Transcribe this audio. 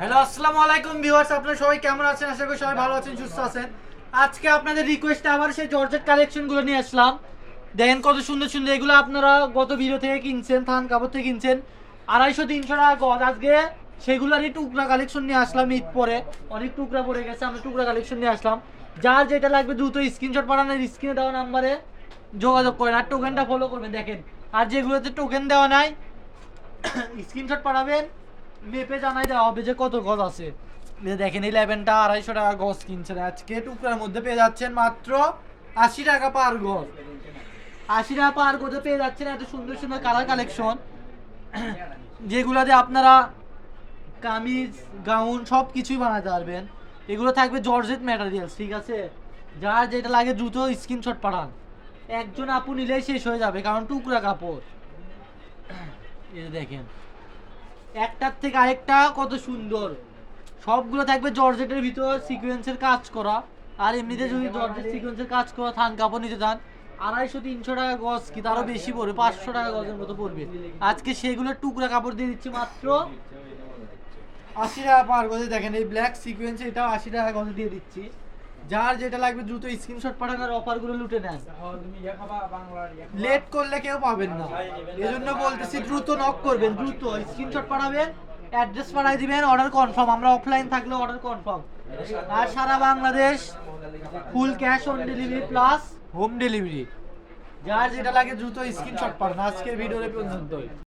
Hello আসসালামু আলাইকুম viewers, আপনারা সবাই কেমন আছেন? আশা করি সবাই ভালো আছেন, সুস্থ আছেন। আজকে আপনাদের রিকোয়েস্টে আবার সেই জর্জেট কালেকশনগুলো নিয়ে আসলাম। দেখেন কত সুন্দর সুন্দর, এগুলো আপনারা গত ভিডিও থেকে কিনছেন, থান কাপড় থেকে কিনছেন 250-300 টাকা গজ। আজকে সেগুলোরই টুকরা কালেকশন নিয়ে আসলাম। ঈদ পরে অনেক টুকরা পড়ে গেছে, আমরা টুকরা কালেকশন নিয়ে আসলাম। যার যেটা লাগবে দ্রুত স্ক্রিনশট পাঠানোর, স্ক্রিনে দেওয়া নাম্বারে যোগাযোগ করেন আর টোকেনটা ফলো করবেন। দেখেন, আর যেগুলোতে টোকেন দেওয়া নাই স্ক্রিনশট পাঠাবেন, মেপে জানাই দেওয়া হবে যে কত গজ আছে। দেখেন 11টা 250 টাকা গজ কিনছেন, আজকে টুকরার মধ্যে পেয়ে যাচ্ছেন মাত্র 80 টাকা পার গজ। 80 টাকা পার গজে পেয়ে যাচ্ছেন এত সুন্দর সুন্দর কালার কালেকশন, যেগুলোতে আপনারা কামিজ গাউন সব কিছুই বানাতে পারবেন। এগুলো থাকবে জর্জেট ম্যাটেরিয়ালস, ঠিক আছে? যার যেটা লাগে দ্রুত স্ক্রিনশট পাঠান। একজন আপু নিলেই শেষ হয়ে যাবে, কারণ টুকরা কাপড়। এই দেখেন একটার থেকে আরেকটা কত সুন্দর, সবগুলো থাকবে জর্জেটের ভিতর সিকোয়েন্সের কাজ করা। আর এমনিতে যদি জর্জেট সিকোয়েন্সের কাজ করা থান কাপড় নিতে চান 250-300 টাকা গজ, কি তারও বেশি পড়বে, 500 টাকা গজের মতো পড়বে। আজকে সেগুলো টুকরা কাপড় দিয়ে দিচ্ছি মাত্র 80 টাকা পার গজে। দেখেন এই ব্ল্যাক সিকোয়েন্স, এটাও 80 টাকা গজে দিয়ে দিচ্ছি। যার যেটা লাগবে দ্রুত স্ক্রিনশট পাঠান আর অফারগুলো লুটে নেন। লেট করলে কেউ পাবেন না, এজন্য বলতেছি দ্রুত নক করবেন, দ্রুত স্ক্রিনশট পাঠাবেন, অ্যাড্রেস পাঠাই দিবেন, অর্ডার কনফার্ম। আমরা অফলাইন থাকলে অর্ডার কনফার্ম। আর সারা Bangladesh full cash on delivery plus home delivery. যার যেটা লাগে দ্রুত স্ক্রিনশট পাঠান। আজকের ভিডিওর পর্যন্তই।